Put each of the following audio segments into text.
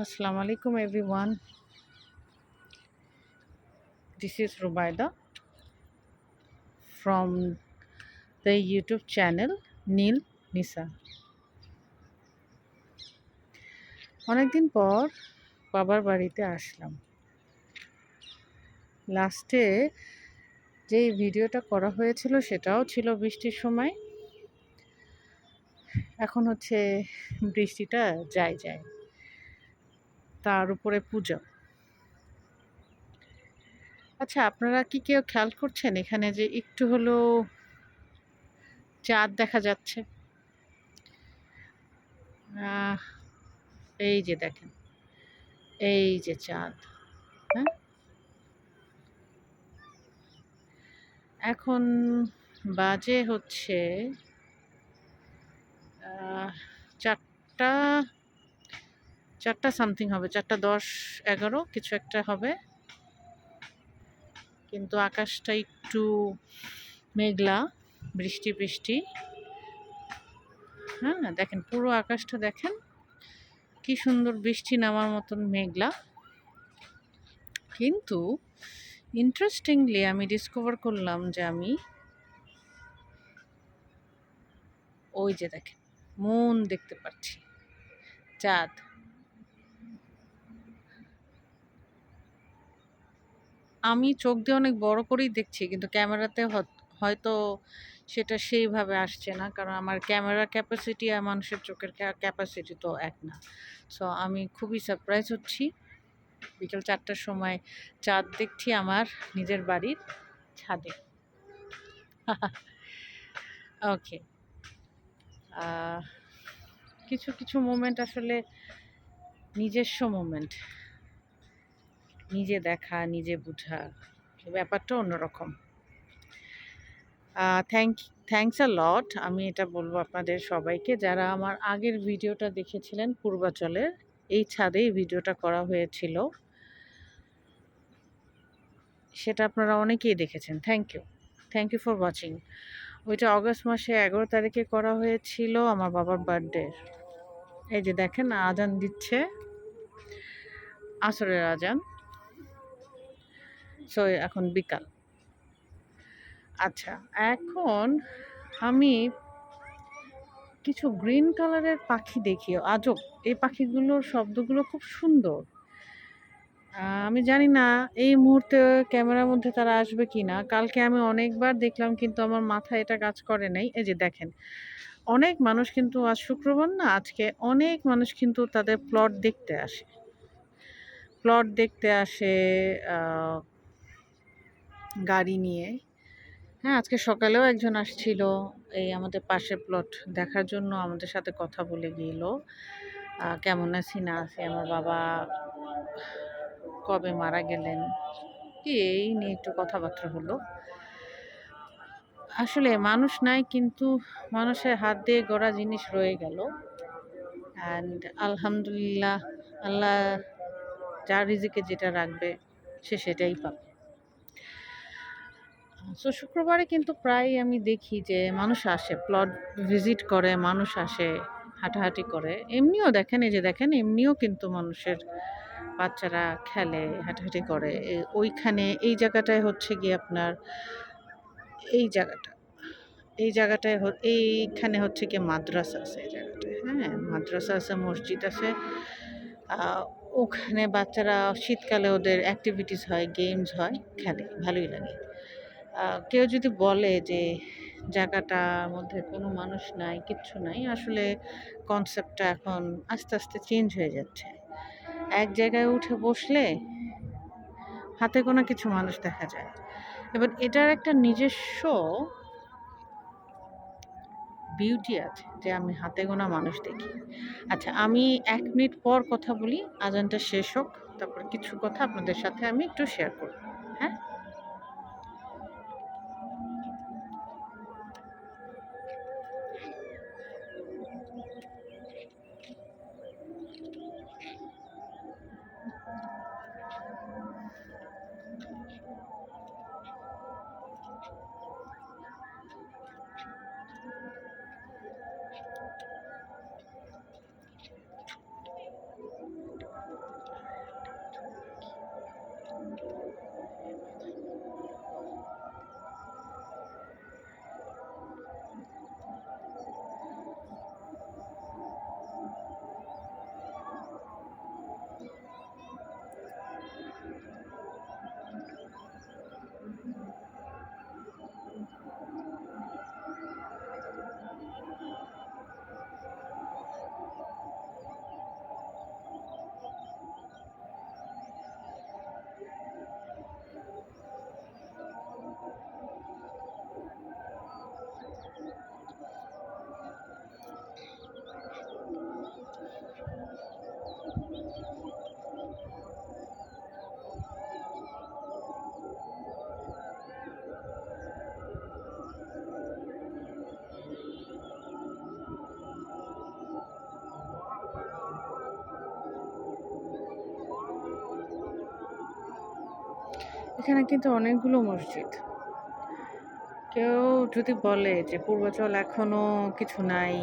Assalamu alaikum everyone. This is Rubaida from the YouTube channel নীল নিসা। অনেকদিন পর বাবার বাড়িতে আসলাম। লাস্টে যেই ভিডিওটা করা হয়েছিল সেটাও ছিল বৃষ্টির সময়। এখন হচ্ছে বৃষ্টিটা যায় যায়, তার উপরে পূজা। আচ্ছা, আপনারা কি কেউ খেয়াল করছেন এখানে যে একটু হলেও চাঁদ দেখা যাচ্ছে? আহ, এই যে দেখেন, এই যে চাঁদ। হ্যাঁ, এখন বাজে হচ্ছে আহ, ৪টা ৪টা সামথিং হবে, ৪টা ১০ ১১ কিছু একটা হবে, কিন্তু আকাশটা একটু মেঘলা, বৃষ্টি বৃষ্টি। হ্যাঁ, দেখেন পুরো আকাশটা দেখেন কি সুন্দর, বৃষ্টি নামার মতন মেঘলা। কিন্তু ইন্টারেস্টিংলি আমি ডিসকভার করলাম যে আমি ওই যে দেখেন মুন দেখতে পাচ্ছি, চাঁদ। আমি চোখ দিয়ে অনেক বড় করেই দেখছি, কিন্তু ক্যামেরাতে হয়তো সেটা সেইভাবে আসছে না, কারণ আমার ক্যামেরা ক্যাপাসিটি আর মানুষের চোখের ক্যাপাসিটি তো এক না। সো আমি খুবই সারপ্রাইজ হচ্ছি, বিকেল ৪টার সময় চাঁদ দেখছি আমার নিজের বাড়ির ছাদে। ওকে, কিছু কিছু মোমেন্ট আসলে নিজস্ব মোমেন্ট, নিজে দেখা নিজে বোঝা, ব্যাপারটা অন্যরকম। থ্যাংকস আ লট, আমি এটা বলবো আপনাদের সবাইকে যারা আমার আগের ভিডিওটা দেখেছিলেন। পূর্বাচলের এই ছাদে এই ভিডিওটা করা হয়েছিল, সেটা আপনারা অনেকেই দেখেছেন। Thank you for watching. ওইটা অগস্ট মাসে ১১ তারিখে করা হয়েছিল আমার বাবার বার্থডে। এই যে দেখেন আজান দিচ্ছে, আসরের আজান। সো এখন বিকাল। আচ্ছা, এখন আমি কিছু গ্রিন কালারের পাখি দেখি, আজব। এই পাখিগুলোর শব্দগুলো খুব সুন্দর। আমি জানি না এই মুহূর্তে ক্যামেরার মধ্যে তারা আসবে কিনা। কালকে আমি অনেকবার দেখলাম, কিন্তু আমার মাথায় এটা কাজ করে নাই। এই যে দেখেন, অনেক মানুষ কিন্তু আজ শুক্রবার না, আজকে অনেক মানুষ কিন্তু তাদের প্লট দেখতে আসে। প্লট দেখতে আসে গাড়ি নিয়ে। হ্যাঁ, আজকে সকালেও একজন আসছিল এই আমাদের পাশের প্লট দেখার জন্য, আমাদের সাথে কথা বলে গেল কেমন আছি না আছি, আমার বাবা কবে মারা গেলেন, এই নিয়ে একটু কথাবার্তা হলো। আসলে মানুষ নাই, কিন্তু মানুষের হাত দিয়ে গড়া জিনিস রয়ে গেল। অ্যান্ড আলহামদুলিল্লাহ, আল্লাহ যার রিজিকে যেটা রাখবে সে সেটাই পাবে। সো শুক্রবারে কিন্তু প্রায় আমি দেখি যে মানুষ আসে, প্লট ভিজিট করে, মানুষ আসে, হাঁটাহাঁটি করে। এমনিও দেখেন, এই যে দেখেন, এমনিও কিন্তু মানুষের বাচ্চারা খেলে, হাঁটাহাঁটি করে। ওইখানে এই জায়গাটায় হচ্ছে গিয়ে আপনার এই জায়গাটা, এইখানে হচ্ছে গিয়ে মাদ্রাসা আছে এই জায়গাটায়। হ্যাঁ, মাদ্রাসা আছে, মসজিদ আছে। ওখানে বাচ্চারা শীতকালে ওদের অ্যাক্টিভিটিস হয়, গেমস হয়, খেলে, ভালোই লাগে। কেউ যদি বলে যে জায়গাটার মধ্যে কোনো মানুষ নাই, কিচ্ছু নাই, আসলে কনসেপ্টটা এখন আস্তে আস্তে চেঞ্জ হয়ে যাচ্ছে। এক জায়গায় উঠে বসলে হাতে গোনা কিছু মানুষ দেখা যায়। এবার এটার একটা নিজস্ব বিউটি আছে যে আমি হাতে গোনা মানুষ দেখি। আচ্ছা, আমি ১ মিনিট পর কথা বলি, আজানটা শেষ হোক, তারপর কিছু কথা আপনাদের সাথে আমি একটু শেয়ার করব। হ্যাঁ? এখানে কিন্তু অনেকগুলো মসজিদ। কেউ যদি বলে যে পূর্বাচল এখনো কিছু নাই,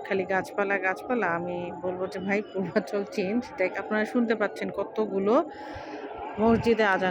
খালি গাছপালা, গাছপালা, আমি বলব যে ভাই পূর্বাচল চেঞ্জ। আপনারা শুনতে পাচ্ছেন কতগুলো মসজিদে আজান